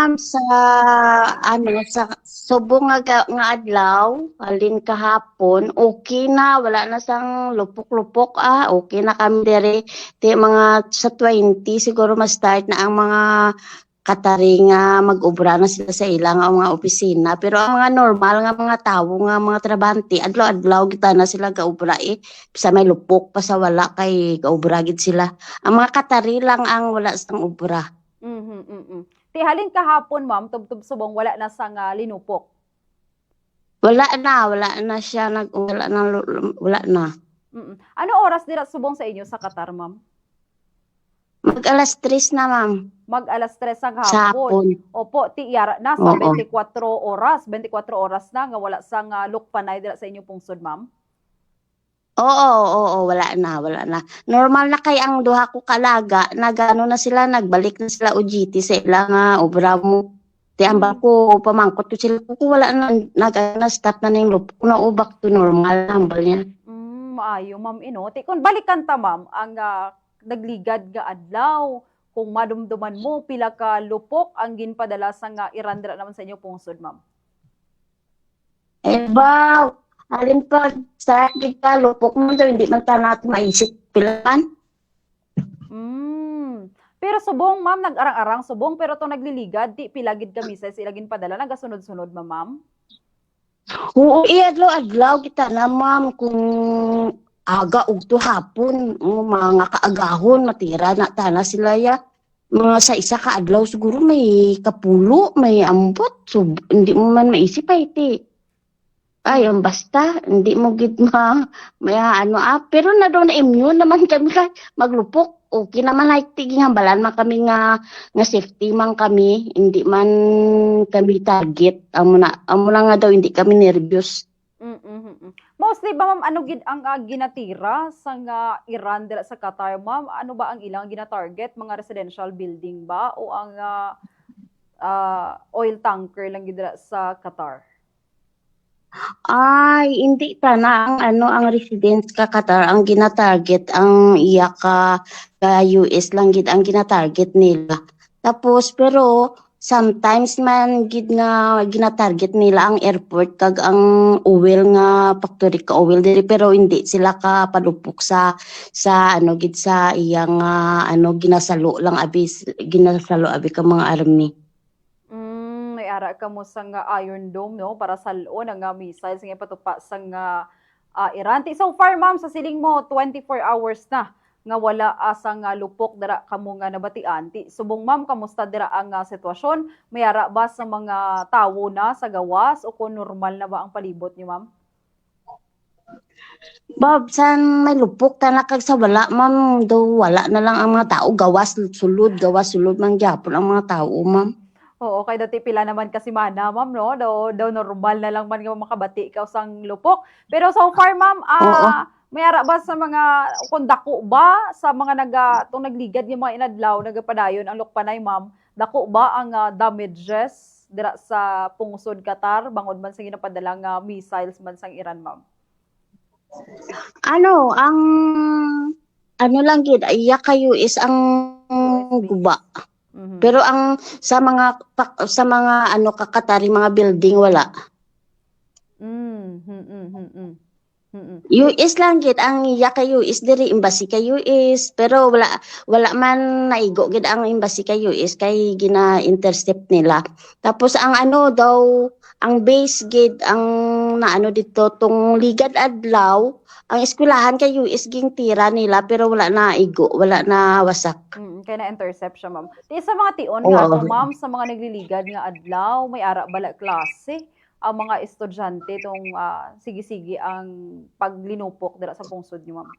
ma'am sa sa subong nga adlaw halin kahapon okay na wala na sang lupok-lupok okay na kami dere ti mga sa 20 siguro ma-start na ang mga katari nga mag-obra na sila sa ilang ang mga opisina pero ang mga normal nga mga tawo nga mga trabante adlaw-adlaw kita na sila gaobra sa may lupok pa sa wala kay gaobra gid sila ang mga katari lang ang wala sang obra. Ti halin kahapon ma'am tubtub subong wala na sang linupok. Wala na siya wala na. Ano oras dira subong sa inyo sa Qatar ma'am? Mag alas 3 na ma'am. Mag alas 3 sang Sa hapon. hapon. Opo, ti yara na sa Oo. 24 oras. 24 oras na nga wala sang lukpanay dira sa inyo pungsod ma'am. Oo, wala na. Normal na kay ang duha ko kalaga, nagano na sila, nagbalik na sila OJT sa ilang obra mo. Ti amba ko pamangkot ko sila ko wala na stop na ning lupok na ubak to normal hambal niya. Maayo ma'am ino. Ti kun balikan ta ma'am ang nagligad nga adlaw kung madumduman mo pila ka lupok ang ginpadala sa Iran dira naman sa inyo pungsod ma'am. Ba, alin pa sa kita lupok mo daw hindi man ta natin maisip pilan. Pero subong ma'am nag-arang-arang subong pero to nagliligad di pilagid kami sa sila ginpadala nagasunod-sunod ma'am. Oo, adlaw kita na ma'am kung aga ug to hapon mga kaagahon matira na tana sila ya mga sa isa ka adlaw siguro may kapulo may ambot so hindi mo man maisip ti ay ang basta hindi mo gid may pero na daw na immune naman kami kay maglupok okay naman ay tiging hambalan man kami nga safety man kami hindi man kami target amo na nga daw hindi kami nervyos. Mostly ba ma'am ano gid ang ginatira sa Iran dira sa Qatar ma'am? Ano ba ang ilang gina-target? Mga residential building ba o ang oil tanker lang gid dira sa Qatar? Ay hindi ta na ang residents ka Qatar ang gina-target ang iya ka US lang gid ang gina-target nila. Tapos pero sometimes man gid nga gina-target nila ang airport kag ang oil nga factory ka oil diri pero hindi sila ka padupok sa gid sa iyang ginasalo abi ka mga army. May ara ka mo sa Iron Dome no para salo nga missiles nga patupa sa Iran. So far ma'am sa siling mo 24 hours na nga wala asang lupok dira kamo nga nabatian. Subong ma'am kamusta dira ang sitwasyon? May ara ba sa mga tawo na sa gawas o kung normal na ba ang palibot niyo ma'am? Bob, san may lupok ta na kag sa wala ma'am daw wala na lang ang mga tao gawas sulod man gyapon ang mga tao ma'am. Oo, kay dati pila naman kasi mana ma'am no daw normal na lang man nga makabati ikaw sang lupok. Pero so far ma'am may ara ba sa mga kung dako ba sa mga nagligad yung mga inadlaw nagapadayon ang lukpanay ma'am dako ba ang damages dira sa pungsod Qatar bangod man sa ginapadalang missiles man sang Iran ma'am? Ang lang gid iya kayo is ang guba. Pero ang sa mga kakatari mga building wala. US lang gid ang iya kay US diri embassy kay US pero wala man naigo gid ang embassy kay US kay gina-intercept nila. Tapos ang daw ang base gid ang dito tong ligad adlaw ang eskwelahan kay US ging tira nila pero wala na igo, wala na wasak. Kaya na-intercept siya, ma'am. Di sa mga tion nga to, ma'am, sa mga nagliligad nga adlaw, may ara bala klase, ang mga estudyante tong sige-sige ang paglinupok dira sa pungsod niyo, ma'am.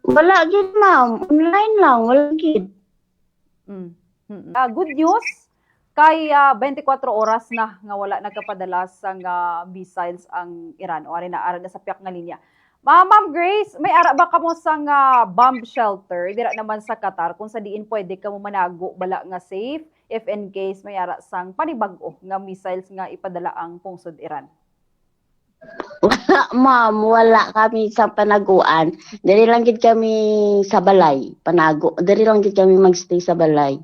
Wala gid, ma'am. Online lang, wala gid. Good news, kay 24 oras na nga wala nagkapadala sang missiles ang Iran o ari na sa piyak nga linya. Ma'am Grace, may ara ba kamo sang bomb shelter dira naman sa Qatar kung sa diin pwede kamo manago bala nga safe if in case may ara sang panibag-o nga missiles nga ipadala ang pungsod Iran? Wala, ma'am, wala kami sa panaguan. Diri lang gid kami sa balay, panago. Diri lang gid kami magstay sa balay.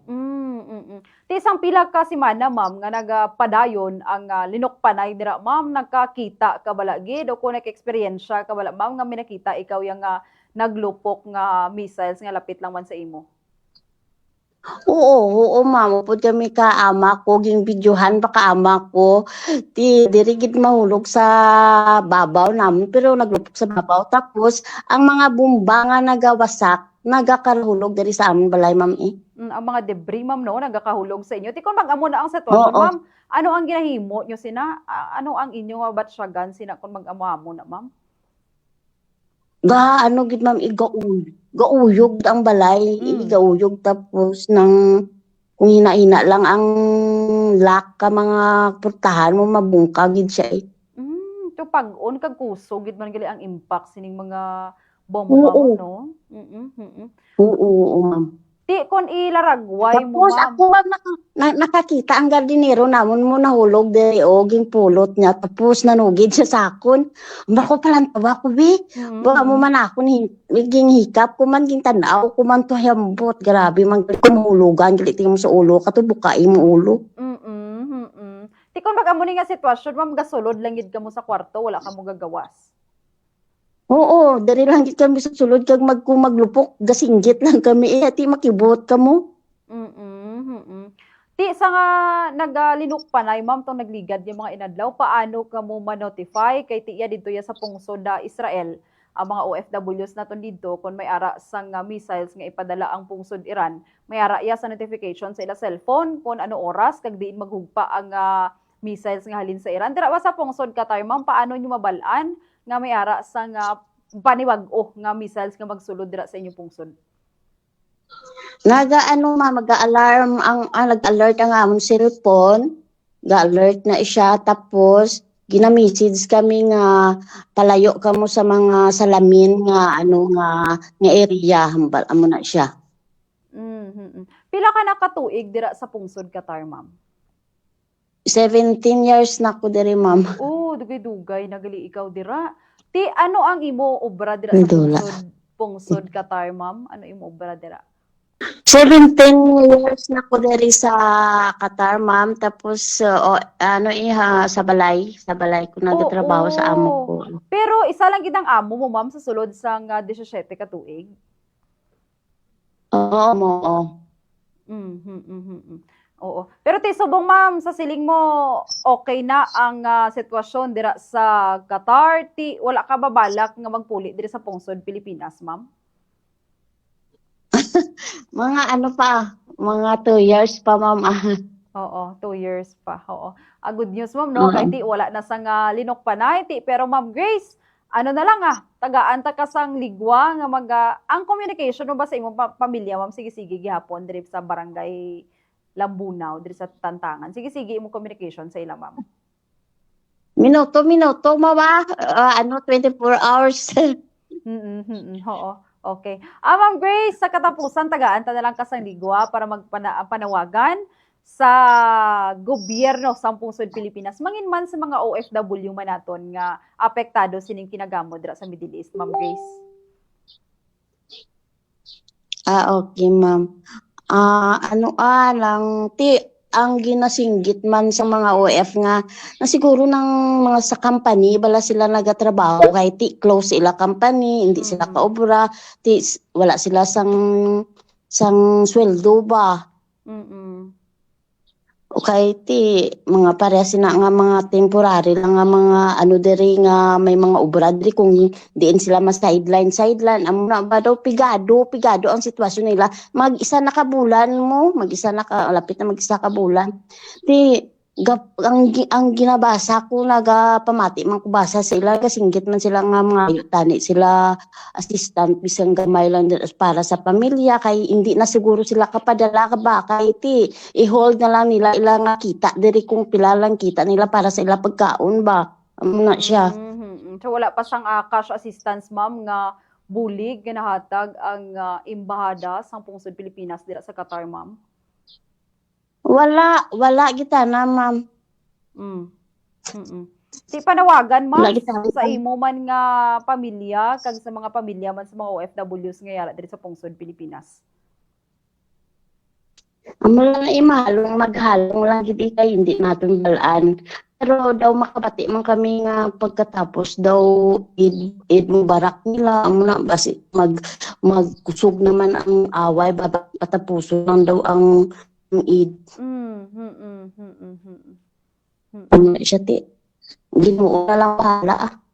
Ti isang pila ka semana ma'am nga nagapadayon ang linukpanay dira ma'am, nagkakita ka bala gid o kung nag-eksperyensya ka bala ma'am nga minakita ikaw yang naglupok nga missiles nga lapit lang man sa imo? Oo, ma'am. Upod kami ka ama ko, ging videohan pa ka ama ko. Diri gid mahulog sa babaw namin, pero naglupok sa babaw. Tapos, ang mga bomba nga nagawasak, nagakarhulog diri sa amin balay, ma'am eh. Ang mga debris ma'am no nagakahulog sa inyo. Ti kun mag-amo na ang sitwasyon Oo. ma'am, ano ang ginahimo nyo sina? Ano ang inyo nga batsyagan sina kun mag-amo na ma'am? Ano gid ma'am, gauyog ang balay, gauyog tapos nang kung hina-hina lang ang lock ka mga purtahan mo, mabungka gid siya eh. To pag-on kag kuso gid man gali ang impact sining mga bomba Oo. ma'am no? Oo, ma'am. Ti kon ilaragway mo Tapos ma'am. ako ma'am nakakita ang gardinero namon mo nahulog diri o pulot niya tapos nanugid siya sakon. Bako palang tawa ko bi. Baka mo man ako ni ging hikap ko man ging tanaw ko man to hambot. Grabe man kumulugan gali mo sa ulo katubukai mo ulo. Ti kon mag-amo ni nga sitwasyon ma'am gasulod lang gid kamo sa kwarto wala ka mo gagawas. Oo, diri lang gid kami sa sulod kag maglupok gasinggit lang kami ti makibot kamo. Ti sa nga nagalinukpanay ma'am tong nagligad yung mga inadlaw paano ka mo ma-notify kay tiya didto ya sa pungsod da Israel ang mga OFWs naton didto kun may ara sang missiles nga ipadala ang pungsod Iran may ara ya sa notification sa ila cellphone kun ano oras kag diin maghugpa ang missiles nga halin sa Iran dira ba sa pungsod ka tayo ma'am paano nyo mabalaan nga may ara sang paniwag-o nga missiles nga magsulod dira sa inyong pungsod? Mag-alarm nag-alert ang amon cellphone, ga-alert na siya tapos gina-message kami nga palayo kamo sa mga salamin nga nga area hambal amo na siya. Pila ka nakatuig dira sa pungsod Qatar ma'am? 17 years na ko diri ma'am. Dugay-dugay nagali ikaw dira. Ti ano ang imo obra dira sa pungsod Qatar ma'am? Ano imo obra dira? 17 years na ko diri sa Qatar ma'am tapos sa balay ko nagtrabaho sa amo ko. Pero isa lang gid ang amo mo ma'am sa sulod sang 17 ka tuig? Oo. Oo. Pero ti subong ma'am sa siling mo okay na ang sitwasyon dira sa Qatar ti wala ka babalak nga magpuli diri sa pungsod Pilipinas ma'am? Mga mga 2 years pa ma'am. Oo, 2 years pa. Oo. Good news ma'am no kay ti wala na sang linukpanay ti pero ma'am Grace ano na lang tagaan ta ka sang ligwa nga ang communication mo ba sa imong pamilya ma'am sige gihapon diri sa barangay Lambunaw diri sa Tantangan. Sige imong communication sa ila ma'am. Minuto mama 24 hours. Oo. Okay. Ma'am Grace, sa katapusan tagaan ta na lang ka sang ligwa para panawagan sa gobyerno sa pungsod Pilipinas mangin man sa mga OFW man naton nga apektado sining kinagamo dira sa Middle East, Ma'am Grace. Okay, ma'am. Ang ginasinggit man sa mga OF nga na siguro ng mga sa company bala sila nagatrabaho kay ti close sila company hindi sila kaobra wala sila sang sweldo ba. Okay, ti mga parehas na nga mga temporary lang nga mga diri nga may mga obra diri kung diin sila mas sideline amo na ba daw pigado ang sitwasyon nila mag-isa na ka bulan lapit na mag-isa ka bulan ti ang ginabasa ko nagapamati man ko basa sila kasinggit man sila nga mga tani sila assistant bisang gamay lang para sa pamilya kay hindi na siguro sila kapadala ka ba kay ti i-hold na lang nila ila nga kita diri kung pila lang kita nila para sa ila pagkaon ba na siya. So wala pa sang cash assistance ma'am nga bulig nga nahatag ang embahada sang pungsod Pilipinas dira sa Qatar ma'am? Wala kita na ma'am. Di panawagan ma'am sa imo man nga pamilya kag sa mga pamilya man sa mga OFWs nga yara diri sa pungsod Pilipinas. Amo lang na imalong maghalong lang gid kay hindi naton balaan. Pero daw makabati man kami nga pagkatapos daw id mubarak nila amo na basi magkusog naman ang away patapuso lang daw ang id. Ano siya ti. Ginoo na lang bahala.